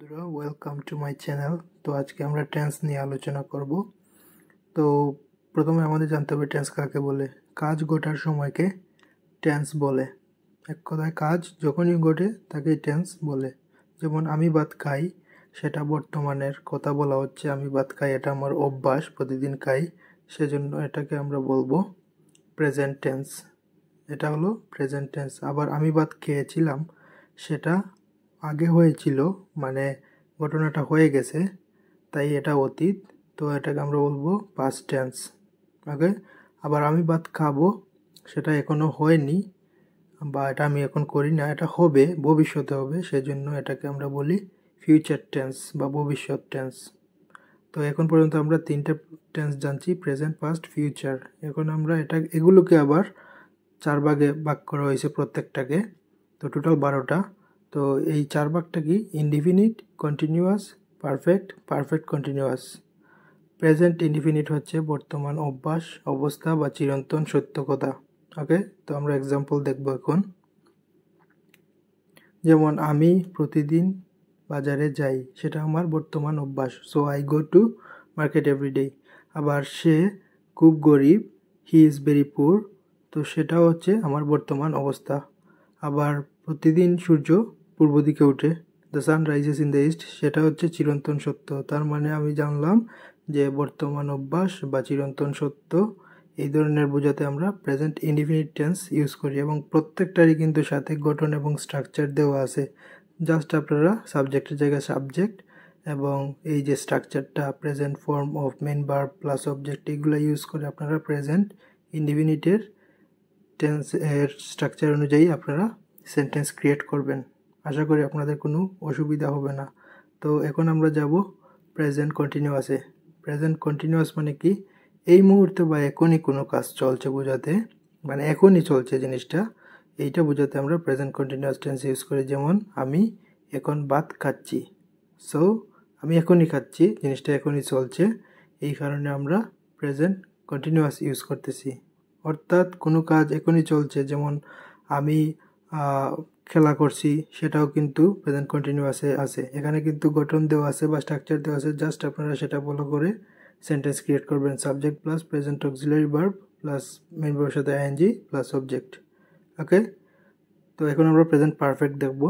বন্ধুরা, welcome to my channel. তো আজকে আমরা টেন্স নিয়ে আলোচনা করব। তো প্রথমে আমাদের জানতে হবে টেন্স কাকে বলে। কাজ ঘটার সময়কে টেন্স বলে। এক কথায় কাজ যখনই ঘটে তাকে টেন্স বলে। যেমন আমি ভাত খাই, সেটা বর্তমানের কথা বলা হচ্ছে। আমি ভাত খাই, এটা আমার অভ্যাস, প্রতিদিন খাই, সেজন্য এটাকে আমরা বলবো প্রেজেন্ট টেন্স। এটা হলো প্রেজেন্ট টেন্স। আবার আমি ভাত খেয়েছিলাম, সেটা আগে হয়েছিল, মানে ঘটনাটা হয়ে গেছে, তাই এটা অতীত, তো এটাকে আমরা বলবো পাস্ট টেন্স। ওকে। আবার আমি ভাত খাবো, সেটা এখনো হয়নি বা এটা আমি এখন করি না, এটা হবে, ভবিষ্যতে হবে, সেজন্য এটাকে আমরা বলি ফিউচার টেন্স বা ভবিষ্যৎ টেন্স। তো এখন পর্যন্ত আমরা তিনটে টেন্স জানছি, প্রেজেন্ট, পাস্ট, ফিউচার। এখন আমরা এগুলোকে আবার 4 ভাগে ভাগ করা হয়েছে প্রত্যেকটাকে, তো টোটাল 12টা। তো এই 4 ভাগটা কি? Indefinite, continuous, perfect, perfect continuous. Present indefinite হচ্ছে বর্তমান অভ্যাস, অবস্থা বা চিরন্তন সত্য কথা। ওকে। তো আমরা এক্সাম্পল দেখব এখন। যেমন আমি প্রতিদিন বাজারে যাই, সেটা আমার বর্তমান অভ্যাস। So I go to market every day. আবার সে খুব গরিব, হি ইজ ভেরি পুর, তো সেটাও হচ্ছে আমার বর্তমান অবস্থা। আবার প্রতিদিন সূর্য পূর্ব দিকে ওঠে, the sun rises in the east, সেটা হচ্ছে চিরন্তন সত্য। তার মানে আমি জানলাম যে বর্তমান অভ্যাস বা চিরন্তন সত্য, এই ধরনের বোঝাতে আমরা প্রেজেন্ট ইনডিফিনিট টেন্স ইউজ করি। এবং প্রত্যেকটারই কিন্তু সাথে গঠন এবং স্ট্রাকচার দেওয়া আছে। জাস্ট আপনারা সাবজেক্টের জায়গায় সাবজেক্ট এবং এই যে স্ট্রাকচারটা present form of main verb plus object, এগুলো ইউজ করে আপনারা প্রেজেন্ট ইনডিফিনিটের টেন্স এর স্ট্রাকচার অনুযায়ী আপনারা সেন্টেন্স ক্রিয়েট করবেন। আশা করি আপনাদের কোনো অসুবিধা হবে না। তো এখন আমরা যাব প্রেজেন্ট কন্টিনিউয়াসে। প্রেজেন্ট কন্টিনিউয়াস মানে কি? এই মুহূর্তে বা এখনই কোনো কাজ চলছে বোঝাতে, মানে এখনই চলছে জিনিসটা, এইটা বোঝাতে আমরা প্রেজেন্ট কন্টিনিউয়াস টেন্স ইউজ করি। যেমন আমি এখন ভাত খাচ্ছি, সো আমি এখনই খাচ্ছি, জিনিসটা এখনই চলছে, এই কারণে আমরা প্রেজেন্ট কন্টিনিউয়াস ইউজ করতেছি। অর্থাৎ কোনো কাজ এখনই চলছে, যেমন আমি খেলা করছি, সেটাও কিন্তু প্রেজেন্ট কন্টিনিউয়াসে আছে। এখানে কিন্তু গঠন দেওয়া আছে বা স্ট্রাকচার দেওয়া আছে, জাস্ট আপনারা সেটা ফলো করে সেন্টেন্স ক্রিয়েট করবেন। Subject plus present auxiliary verb plus main ভার্বের সাথে আইএনজি প্লাস অবজেক্ট। ওকে। তো এখন আমরা প্রেজেন্ট পারফেক্ট দেখব।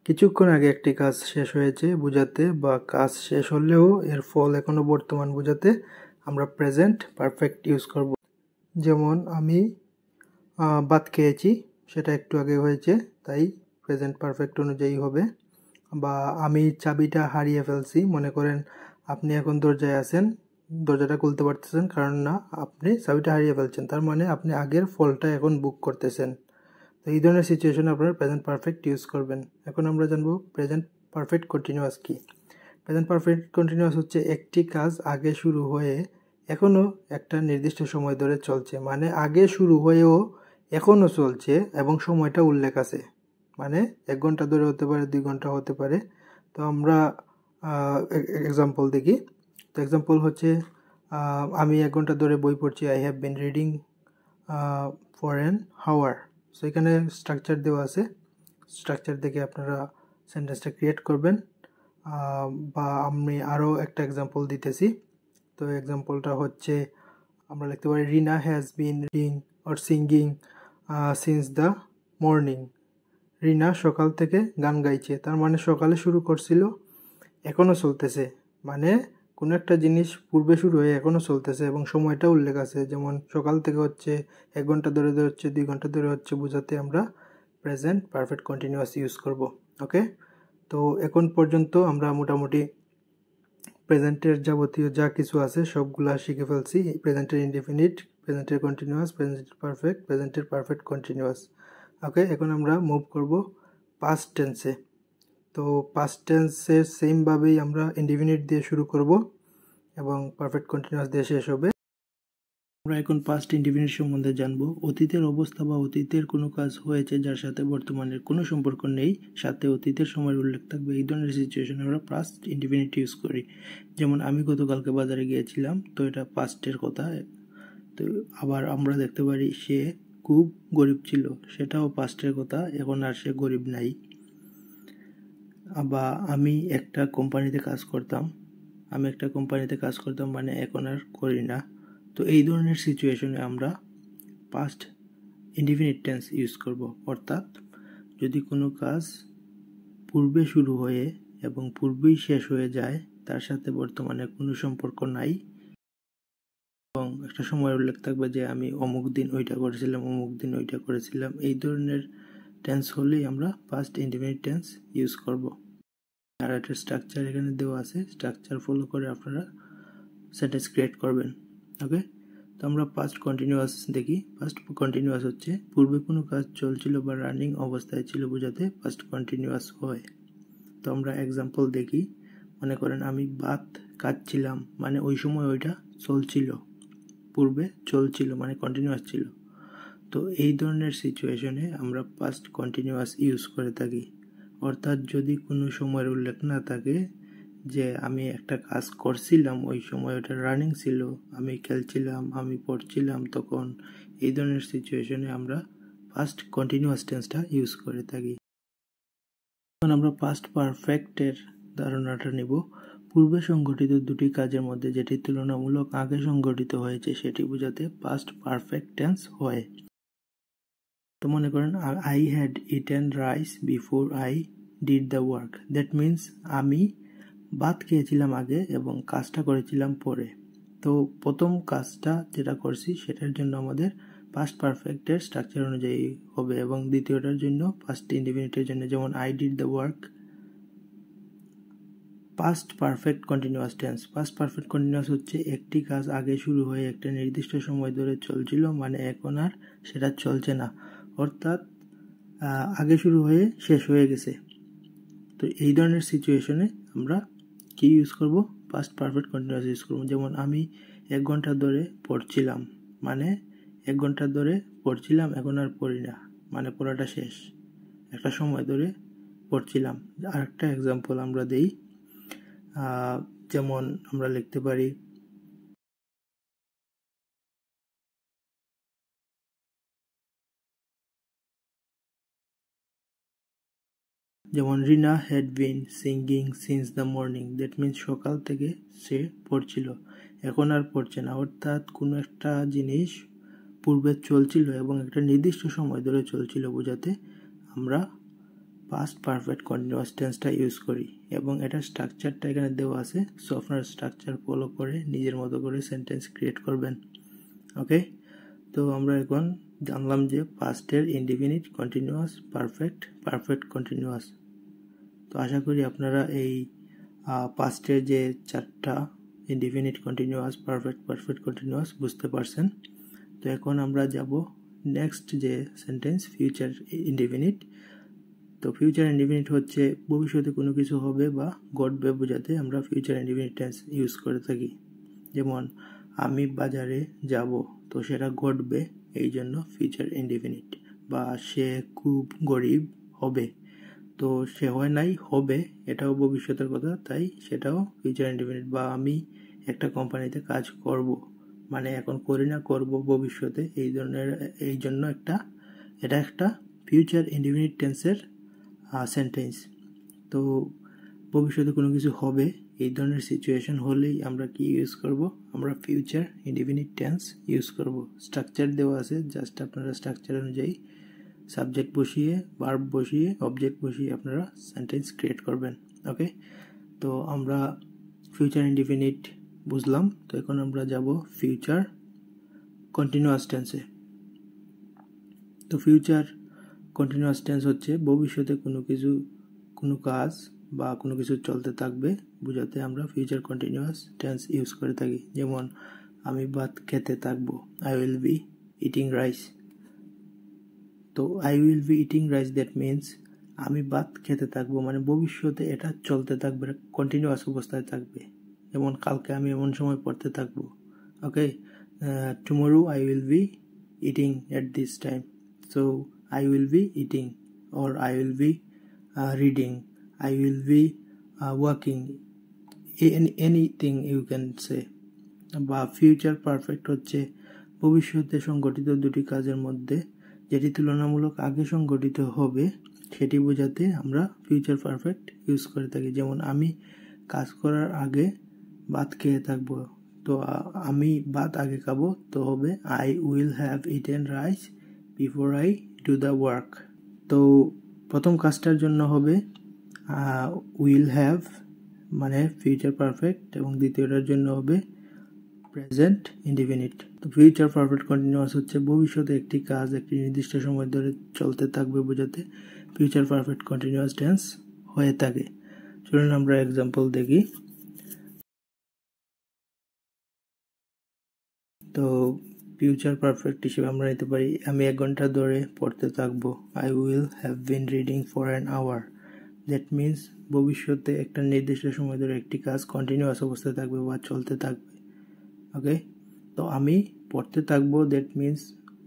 কিছুক্ষণ আগে একটি কাজ শেষ হয়েছে বোঝাতে বা কাজ শেষ হলেও এর ফল এখনও বর্তমান বোঝাতে আমরা প্রেজেন্ট পারফেক্ট ইউজ করব। যেমন আমি ভাত খেয়েছি, সেটা একটু আগে হয়েছে, তাই প্রেজেন্ট পারফেক্ট অনুযায়ী হবে। বা আমি চাবিটা হারিয়ে ফেলছি, মনে করেন আপনি এখন দরজায় আছেন, দরজাটা খুলতে পারতেছেন, কারণ না আপনি চাবিটা হারিয়ে ফেলছেন, তার মানে আপনি আগের ফলটা এখন বুক করতেছেন। তো এই ধরনের সিচুয়েশনে আপনারা প্রেজেন্ট পারফেক্ট ইউজ করবেন। এখন আমরা জানবো প্রেজেন্ট পারফেক্ট কন্টিনিউয়াস কি। প্রেজেন্ট পারফেক্ট কন্টিনিউয়াস হচ্ছে একটি কাজ আগে শুরু হয়ে এখনও একটা নির্দিষ্ট সময় ধরে চলছে, মানে আগে শুরু হয়েও এখনও চলছে এবং সময়টা উল্লেখ আছে, মানে 1 ঘন্টা ধরে হতে পারে, 2 ঘন্টা হতে পারে। তো আমরা এক্সাম্পল দেখি। তো এক্সাম্পল হচ্ছে আমি 1 ঘন্টা ধরে বই পড়ছি, I have been reading for an হাওয়ার। সো এখানে স্ট্রাকচার দেওয়া আছে, স্ট্রাকচার দেখে আপনারা সেন্টেন্সটা ক্রিয়েট করবেন। বা আমি আরও একটা এক্সাম্পল দিতেছি। তো এক্সাম্পলটা হচ্ছে আমরা লিখতে পারি Rina has been reading or singing since the morning. Rina সকাল থেকে গান গাইছে, তার মানে সকালে শুরু করছিল, এখনও চলতেছে, মানে কোনো একটা জিনিস পূর্বে শুরু হয়ে এখনও চলতেছে এবং সময়টা উল্লেখ আছে। যেমন সকাল থেকে হচ্ছে, 1 ঘন্টা ধরে হচ্ছে, 2 ঘন্টা ধরে হচ্ছে বোঝাতে আমরা প্রেজেন্ট পারফেক্ট কন্টিনিউয়াস ইউজ করব। ওকে। তো এখন পর্যন্ত আমরা মোটামুটি প্রেজেন্টের যাবতীয় যা কিছু আছে সবগুলা শিখে ফেলছি। প্রেজেন্টের ইনডিফিনিট, প্রেজেন্টের কন্টিনিউয়াস, প্রেজেন্টের পারফেক্ট, প্রেজেন্টের পারফেক্ট কন্টিনিউয়াস। ওকে। এখন আমরা মুভ করব পাস্ট টেন্সে। তো পাস্ট টেন্সের সেমভাবেই আমরা ইনডিফিনিট দিয়ে শুরু করব এবং পারফেক্ট কন্টিনিউয়াস দিয়ে শেষ হবে। আমরা এখন পাস্ট ইনডিফিনিট সম্বন্ধে জানব। অতীতের অবস্থা বা অতীতের কোনো কাজ হয়েছে যার সাথে বর্তমানের কোনো সম্পর্ক নেই, সাথে অতীতের সময়ের উল্লেখ থাকবে, এই ধরনের সিচুয়েশনে আমরা পাস্ট ইনডিফিনিট ইউজ করি। যেমন আমি গতকালকে বাজারে গিয়েছিলাম, তো এটা পাস্টের কথা। তো আবার আমরা দেখতে পারি সে খুব গরিব ছিল, সেটাও পাস্টের কথা, এখন আর সে গরিব নাই। বা আমি একটা কোম্পানিতে কাজ করতাম মানে এখন আর করি না। তো এই ধরনের সিচুয়েশনে আমরা পাস্ট ইনডিফিনিট টেন্স ইউজ করব। অর্থাৎ যদি কোনো কাজ পূর্বে শুরু হয়ে এবং পূর্বেই শেষ হয়ে যায়, তার সাথে বর্তমানে কোনো সম্পর্ক নাই এবং একটা সময়ের উল্লেখ থাকবে যে আমি অমুক দিন ওইটা করেছিলাম, এই ধরনের টেন্স হলেই আমরা পাস্ট ইনডিফিনিট টেন্স ইউজ করব। আর একটা স্ট্রাকচার এখানে দেওয়া আছে, স্ট্রাকচার ফলো করে আপনারা সেন্টেন্স ক্রিয়েট করবেন। ওকে, তো আমরা পাস্ট কন্টিনিউয়াস দেখি। পাস্ট কন্টিনিউয়াস হচ্ছে পূর্বে কোনো কাজ চলছিল বা রানিং অবস্থায় ছিল বোঝাতে পাস্ট কন্টিনিউয়াস হয়। তো আমরা এক্সাম্পল দেখি। মনে করেন আমি ভাত কাটছিলাম, মানে ওই সময় ওইটা চলছিল, পূর্বে চলছিল মানে কন্টিনিউয়াস ছিল। তো এই ধরনের সিচুয়েশনে আমরা পাস্ট কন্টিনিউয়াস ইউজ করে থাকি। অর্থাৎ যদি কোনো সময়ের উল্লেখ না থাকে যে আমি একটা কাজ করছিলাম, ওই সময় ওটা রানিং ছিল, আমি খেলছিলাম, আমি পড়ছিলাম, তখন এই ধরনের সিচুয়েশনে আমরা পাস্ট কন্টিনিউয়াস টেন্সটা ইউজ করে থাকি। এখন আমরা পাস্ট পারফেক্টের ধারণাটা নিব। পূর্বে সংঘটিত দুটি কাজের মধ্যে যেটি তুলনামূলক আগে সংঘটিত হয়েছে সেটি বোঝাতে পাস্ট পারফেক্ট টেন্স হয়। তো মনে করেন I had eaten rice before I did the work. That means আমি ভাত খেয়েছিলাম আগে এবং কাজটা করেছিলাম পরে। তো প্রথম কাজটা যেটা করছি সেটার জন্য আমাদের পাস্ট পারফেক্টের স্ট্রাকচার অনুযায়ী হবে এবং দ্বিতীয়টার জন্য পাস্ট ইনডিফিনিটের জন্য, যেমন I did the work. Past perfect continuous tense. Past perfect continuous হচ্ছে একটি কাজ আগে শুরু হয়ে একটা নির্দিষ্ট সময় ধরে চলছিল, মানে এখন আর সেটা চলছে না, অর্থাৎ আগে শুরু হয়ে শেষ হয়ে গেছে। তো এই ধরনের সিচুয়েশনে আমরা কি ইউজ করব? পাস্ট পারফেক্ট কন্টিনিউয়াস ইউজ করব। যেমন আমি 1 ঘন্টা ধরে পড়ছিলাম, মানে 1 ঘন্টা ধরে পড়ছিলাম, এখন আর পড়ি না, মানে পড়াটা শেষ, একটা সময় ধরে পড়ছিলাম। আরেকটা এক্সাম্পল আমরা দেই, যেমন আমরা লিখতে পারি যেমন Rina had been singing since the morning. That means সকাল থেকে সে পড়ছিল, এখন আর পড়ছে না। অর্থাৎ কোনো একটা জিনিস পূর্বে চলছিল এবং একটা নির্দিষ্ট সময় ধরে চলছিল বোঝাতে আমরা পাস্ট পারফেক্ট কন্টিনিউয়াস টেন্সটা ইউজ করি এবং এটার স্ট্রাকচারটা এখানে দেওয়া আছে। সো আপনার স্ট্রাকচার ফলো করে নিজের মতো করে সেন্টেন্স ক্রিয়েট করবেন। ওকে, তো আমরা এখন জানলাম যে পাস্টের ইনডিফিনিট, কন্টিনিউয়াস, পারফেক্ট কন্টিনিউয়াস। তো আশা করি আপনারা এই পাস্টের যে 4টা ইনডিফিনিট, কন্টিনিউয়াস, পারফেক্ট কন্টিনিউয়াস বুঝতে পারছেন। তো এখন আমরা যাব নেক্সট যে সেন্টেন্স, ফিউচার ইনডিফিনিট। তো ফিউচার ইনডিফিনিট হচ্ছে ভবিষ্যতে কোনো কিছু হবে বা ঘটবে বোঝাতে আমরা ফিউচার ইনডিফিনিট টেন্স ইউজ করে থাকি। যেমন আমি বাজারে যাব, তো সেটা ঘটবে, এই জন্য ফিউচার ইনডিফিনিট। বা সে খুব গরিব হবে, তো সে হয় নাই, হবে, এটাও ভবিষ্যতের কথা, তাই সেটাও ফিউচার ইনডিফিনিট। বা আমি একটা কোম্পানিতে কাজ করব, মানে এখন করি না, করব ভবিষ্যতে, এই জন্য এটা একটা ফিউচার ইনডিফিনিট টেন্সের সেন্টেন্স। তো ভবিষ্যতে কোনো কিছু হবে, এই ধরনের সিচুয়েশন হলেই আমরা কি ইউজ করব? আমরা ফিউচার ইনডিফিনিট টেন্স ইউজ করব। স্ট্রাকচার দেওয়া আছে, জাস্ট আপনারা স্ট্রাকচার অনুযায়ী সাবজেক্ট বসিয়ে, ভার্ব বসিয়ে, অবজেক্ট বসিয়ে আপনারা সেন্টেন্স ক্রিয়েট করবেন। ওকে, তো আমরা ফিউচার ইনডিফিনিট বুঝলাম। তো এখন আমরা যাব ফিউচার কন্টিনিউয়াস টেন্সে। তো ফিউচার কন্টিনিউয়াস টেন্স হচ্ছে ভবিষ্যতে কোনো কাজ বা কোনো কিছু চলতে থাকবে বোঝাতে আমরা ফিউচার কন্টিনিউয়াস টেন্স ইউজ করে থাকি। যেমন আমি ভাত খেতে থাকবো, I will be eating rice. তো I will be eating rice, that means আমি ভাত খেতে থাকবো, মানে ভবিষ্যতে এটা চলতে থাকবে, কন্টিনিউয়াস অবস্থায় থাকবে। যেমন কালকে আমি এমন সময় পড়তে থাকবো। Okay, tomorrow I will be eating at this time. So I will be eating, or I will be reading, I will be working, anything you can say. বা ফিউচার পারফেক্ট হচ্ছে ভবিষ্যতে সংঘটিত দুটি কাজের মধ্যে যেটি তুলনামূলক আগে সংঘটিত হবে সেটি বোঝাতে আমরা ফিউচার পারফেক্ট ইউজ করে থাকি। যেমন আমি কাজ করার আগে ভাত খেয়ে থাকবো, তো আমি ভাত আগে খাবো, তো হবে I will have eaten rice before I do the work. তো প্রথম কাজটার জন্য হবে উইল হ্যাভ মানে ফিউচার পারফেক্ট, এবং দ্বিতীয়টার জন্য হবে প্রেজেন্ট ইনডিফিনিট। তো ফিউচার পারফেক্ট কন্টিনিউয়াস হচ্ছে ভবিষ্যতে একটি কাজ একটি নির্দিষ্ট সময় ধরে চলতে থাকবে বোঝাতে ফিউচার পারফেক্ট কন্টিনিউয়াস টেন্স হয়ে থাকে। চলুন আমরা এক্সাম্পল দেখি। তো ফিউচার পারফেক্ট হিসেবে আমরা নিতে পারি আমি 1 ঘন্টা ধরে পড়তে থাকবো, I will have been reading for an hour. That means ভবিষ্যতে একটা নির্দিষ্ট সময় ধরে একটি কাজ কন্টিনিউয়াস অবস্থায় থাকবে বা চলতে থাকবে। ওকে, তো আমি পড়তে থাকবো, দ্যাট মিনস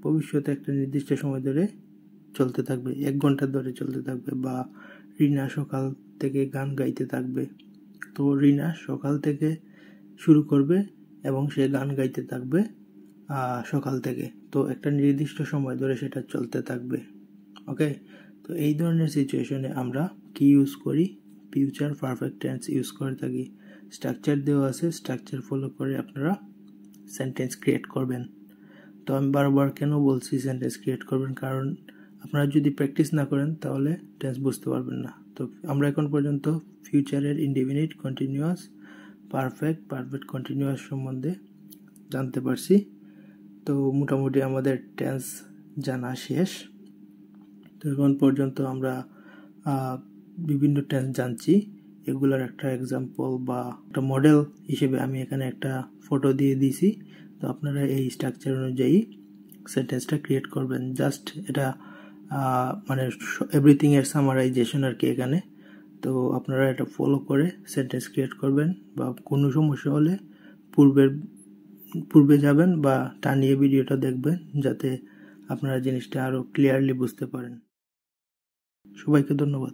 ভবিষ্যতে একটা নির্দিষ্ট সময় ধরে চলতে থাকবে, 1 ঘন্টা ধরে চলতে থাকবে। বা রিনা সকাল থেকে গান গাইতে থাকবে, তো রিনা সকাল থেকে শুরু করবে এবং সে গান গাইতে থাকবে সকাল থেকে, তো একটা নির্দিষ্ট সময় ধরে সেটা চলতে থাকবে। ওকে, তো এই ধরনের সিচুয়েশনে আমরা কি ইউজ করি? ফিউচার পারফেক্ট টেন্স ইউজ করে থাকি। স্ট্রাকচার দেওয়া আছে, স্ট্রাকচার ফলো করে আপনারা সেন্টেন্স ক্রিয়েট করবেন। তো আমি বারবার কেন বলছি সেন্টেন্স ক্রিয়েট করবেন, কারণ আপনারা যদি প্র্যাকটিস না করেন তাহলে টেন্স বুঝতে পারবেন না। তো আমরা এখন পর্যন্ত ফিউচারের ইনডিফিনিট, কন্টিনিউয়াস, পারফেক্ট কন্টিনিউয়াস সম্বন্ধে জানতে পারছি। তো মোটামুটি আমাদের টেন্স জানা শেষ। তো এখন পর্যন্ত আমরা বিভিন্ন টেন্স জানছি, এগুলোর একটা এক্সাম্পল বা একটা মডেল হিসেবে আমি এখানে একটা ফটো দিয়ে দিয়েছি। তো আপনারা এই স্ট্রাকচার অনুযায়ী সেন্টেন্সটা ক্রিয়েট করবেন। জাস্ট এটা মানে এভরিথিং এর সামারাইজেশন আর কি এখানে। তো আপনারা এটা ফলো করে সেন্টেন্স ক্রিয়েট করবেন, বা কোনো সমস্যা হলে পূর্বে যাবেন বা টানিয়ে ভিডিওটা দেখবেন, যাতে আপনারা জিনিসটা আরো ক্লিয়ারলি বুঝতে পারেন। সবাইকে ধন্যবাদ।